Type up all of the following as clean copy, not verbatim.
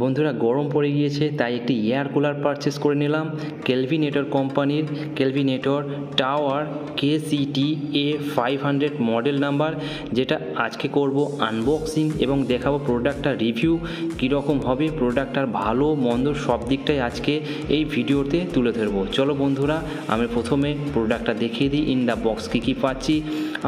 বন্ধুরা গরম পড়ে গিয়েছে তাই একটি এয়ার কুলার পারচেস করে নিলাম কেলভিনেটর কোম্পানির Kelvinator tower kct-A500 model number, যেটা আজকে করব আনবক্সিং এবং দেখাবো প্রোডাক্টটার রিভিউ কীরকম হবে, প্রোডাক্টটার ভালো মন্দ সব দিকটাই আজকে এই ভিডিওতে তুলে ধরবো। চলো বন্ধুরা, আমি প্রথমে প্রোডাক্টটা দেখিয়ে দিই ইন দ্য বক্স কী কী পাচ্ছি।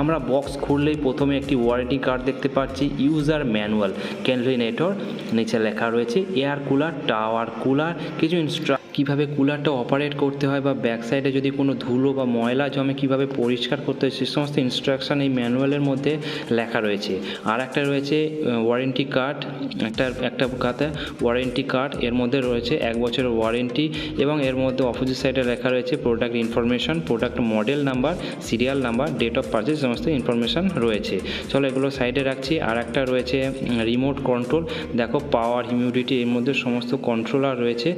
আমরা বক্স খুললেই প্রথমে একটি ওয়ারেন্টি কার্ড দেখতে পাচ্ছি, ইউজার ম্যানুয়াল কেলভিনেটর, নিচে লেখা রয়েছে এয়ার কুলার টাওয়ার কুলার, কিছু কীভাবে কুলারটা অপারেট করতে হয় বা ব্যাক সাইডে যদি কোনো ধুলো বা ময়লা জমে কীভাবে পরিষ্কার করতে হয় সে সমস্ত ইনস্ট্রাকশান এই ম্যানুয়ালের মধ্যে লেখা রয়েছে। আর একটা রয়েছে ওয়ারেন্টি কার্ড, একটা খাতা ওয়ারেন্টি কার্ড, এর মধ্যে রয়েছে 1 বছরের ওয়ারেন্টি এবং এর মধ্যে অপোজিট সাইডে লেখা রয়েছে product information, product model number, serial number, date of purchase, সমস্ত ইনফরমেশান রয়েছে। চলো এগুলো সাইডে রাখছি। আর একটা রয়েছে রিমোট কন্ট্রোল, দেখো পাওয়ার, হিউমিডিটি, এর মধ্যে সমস্ত কন্ট্রোলার রয়েছে।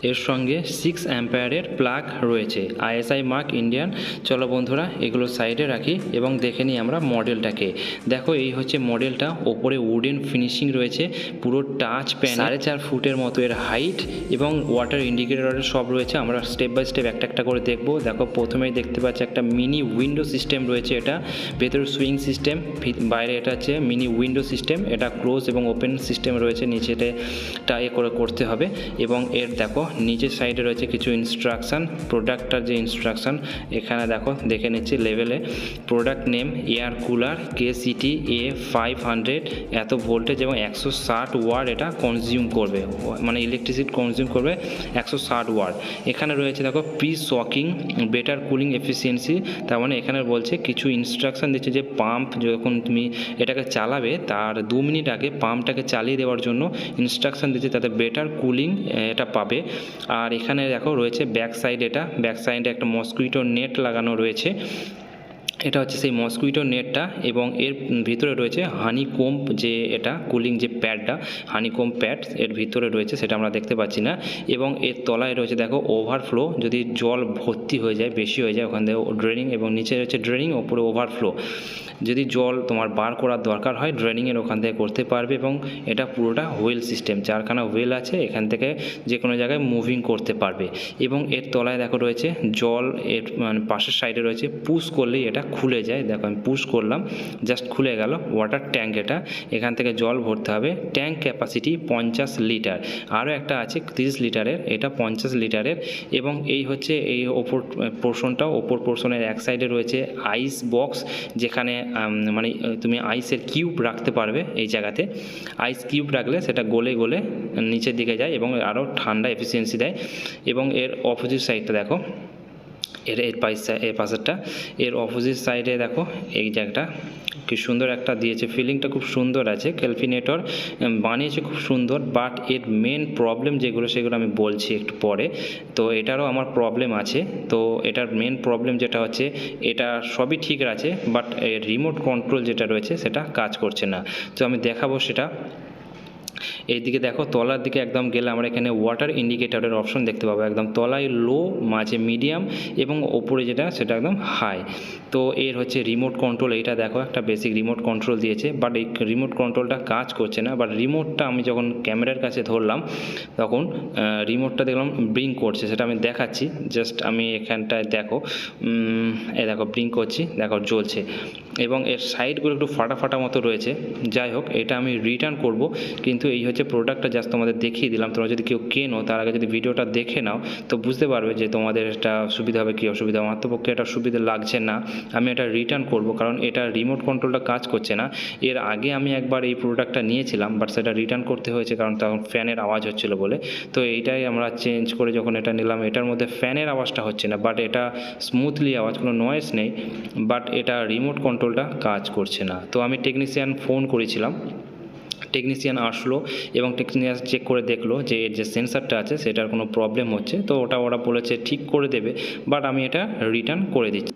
এর সঙ্গে 6 অ্যাম্পায়ারের প্লাগ রয়েছে, আইএসআই মার্ক ইন্ডিয়ান। চলো বন্ধুরা এগুলো সাইডে রাখি এবং দেখে নিই আমরা মডেলটাকে। দেখো এই হচ্ছে মডেলটা, ওপরে উডেন ফিনিশিং রয়েছে, পুরো টাচ প্যান, 4.5 ফুটের মতো এর হাইট এবং ওয়াটার ইন্ডিকেটর সব রয়েছে। আমরা স্টেপ বাই স্টেপ একটা একটা করে দেখবো। দেখো প্রথমেই দেখতে পাচ্ছি একটা মিনি উইন্ডো সিস্টেম রয়েছে, এটা ভেতরে সুইং সিস্টেম, বাইরে এটা হচ্ছে মিনি উইন্ডো সিস্টেম, এটা ক্লোজ এবং ওপেন সিস্টেম রয়েছে, নিচেটা এ করে করতে হবে। এবং এর দেখো নিচের সাইডে রয়েছে কিছু ইনস্ট্রাকশান, প্রোডাক্টটার যে ইনস্ট্রাকশান এখানে দেখো দেখে নিচ্ছি লেভেলে। Product name air cooler kct-A500, এত ভোল্টেজ এবং 160 ওয়াট এটা কনজিউম করবে, মানে ইলেকট্রিসিটি কনজিউম করবে 160 ওয়াট। এখানে রয়েছে দেখো pre shocking better cooling efficiency, তার মানে এখানে বলছে কিছু ইনস্ট্রাকশান দিচ্ছে যে পাম্প যখন তুমি এটাকে চালাবে তার 2 মিনিট আগে পাম্পটাকে চালিয়ে দেওয়ার জন্য ইনস্ট্রাকশান দিচ্ছে, তাতে বেটার কুলিং এটা পাবে। আর এখানে দেখো রয়েছে ব্যাক সাইড, এটা ব্যাক সাইডে একটা মসকুইটো নেট লাগানো রয়েছে, এটা হচ্ছে সেই মসকুইটো নেটটা। এবং এর ভিতরে রয়েছে হানিকোম্ব, যে এটা কুলিং যে প্যাডটা, হানিকোম্ব প্যাড এর ভিতরে রয়েছে, সেটা আমরা দেখতে পাচ্ছি না। এবং এর তলায় রয়েছে দেখো ওভারফ্লো, যদি জল ভর্তি হয়ে যায়, বেশি হয়ে যায়, ওখান থেকে ড্রেনিং, এবং নিচে রয়েছে ড্রেনিং, ওপরে ওভারফ্লো, যদি জল তোমার বার করার দরকার হয় ড্রেনিংয়ের ওখান থেকে করতে পারবে। এবং এটা পুরোটা হুইল সিস্টেম, 4খানা হুইল আছে, এখান থেকে যে কোনো জায়গায় মুভিং করতে পারবে। এবং এর তলায় দেখো রয়েছে জল, এর মানে পাশের সাইডে রয়েছে পুশ করলেই এটা খুলে যায়। দেখো আমি পুশ করলাম, জাস্ট খুলে গেল। ওয়াটার ট্যাঙ্ক, এটা এখান থেকে জল ভরতে হবে, ট্যাঙ্ক ক্যাপাসিটি 50 লিটার। আরও একটা আছে 30 লিটারের, এটা 50 লিটারের। এবং এই হচ্ছে এই ওপর পোর্শনটা, ওপর পোর্শনের এক সাইডে রয়েছে আইস বক্স, যেখানে মানে তুমি আইসের কিউব রাখতে পারবে। এই জায়গাতে আইস কিউব রাখলে সেটা গলে গলে নিচের দিকে যায় এবং আরও ঠান্ডা এফিসিয়েন্সি দেয়। এবং এর অপোজিট সাইডটা দেখো, এর পাশেরটা, এর অপোজিট সাইডে দেখো এই জায়গাটা কি সুন্দর একটা দিয়েছে, ফিলিংটা খুব সুন্দর আছে। কেলভিনেটর বানিয়েছে খুব সুন্দর, বাট এর মেন প্রবলেম যেগুলো সেগুলো আমি বলছি একটু পরে। তো এটারও আমার প্রবলেম আছে। তো এটার মেন প্রবলেম যেটা হচ্ছে, এটা সবই ঠিক আছে বাট এর রিমোট কন্ট্রোল যেটা রয়েছে সেটা কাজ করছে না। তো আমি দেখাবো সেটা। এইদিকে দেখো তলার দিকে একদম গেলে আমরা এখানে ওয়াটার ইন্ডিকেটরের অপশন দেখতে পাবো, একদম তলায় লো, মাঝে মিডিয়াম এবং ওপরে যেটা সেটা একদম হাই। তো এর হচ্ছে রিমোট কন্ট্রোল, এইটা দেখো একটা বেসিক রিমোট কন্ট্রোল দিয়েছে, বাট এই রিমোট কন্ট্রোলটা কাজ করছে না। বাট রিমোটটা আমি যখন ক্যামেরার কাছে ধরলাম তখন রিমোটটা দেখলাম ব্লিঙ্ক করছে, সেটা আমি দেখাচ্ছি। জাস্ট আমি এখানটায় দেখো, এ দেখো ব্লিঙ্ক করছি, দেখো জ্বলছে। এবং এর সাইডগুলো একটু ফাটা ফাটা মতো রয়েছে। যাই হোক, এটা আমি রিটার্ন করব, কিন্তু এই হচ্ছে প্রোডাক্টটা জাস্ট তোমাদের দেখিয়ে দিলাম। তোমরা যদি কেউ কেনো তার আগে যদি ভিডিওটা দেখে নাও তো বুঝতে পারবে যে তোমাদের এটা সুবিধা হবে কি অসুবিধা। আমার তো পক্ষে এটা সুবিধা লাগছে না, আমি এটা রিটার্ন করব, কারণ এটা রিমোট কন্ট্রোলটা কাজ করছে না। এর আগে আমি একবার এই প্রোডাক্টটা নিয়েছিলাম, বাট সেটা রিটার্ন করতে হয়েছে কারণ তখন ফ্যানের আওয়াজ হচ্ছিল বলে। তো এইটাই আমরা চেঞ্জ করে যখন এটা নিলাম, এটার মধ্যে ফ্যানের আওয়াজটা হচ্ছে না, বাট এটা স্মুথলি আওয়াজ, কোনো নয়েজ নেই, বাট এটা রিমোট কন্ট্রোলটা কাজ করছে না। তো আমি টেকনিশিয়ান ফোন করেছিলাম, টেকনিশিয়ান আসলো এবং টেকনিশিয়ান চেক করে দেখলো যে এর যে সেন্সারটা আছে সেটার কোনো প্রবলেম হচ্ছে, তো ওরা বলেছে ঠিক করে দেবে, বাট আমি এটা রিটার্ন করে দিচ্ছি।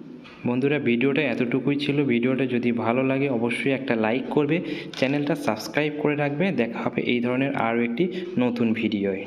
বন্ধুরা ভিডিওটা এতটুকুই ছিল। ভিডিওটা যদি ভালো লাগে অবশ্যই একটা লাইক করবে, চ্যানেলটা সাবস্ক্রাইব করে রাখবে। দেখা হবে এই ধরনের আরও একটি নতুন ভিডিওয়।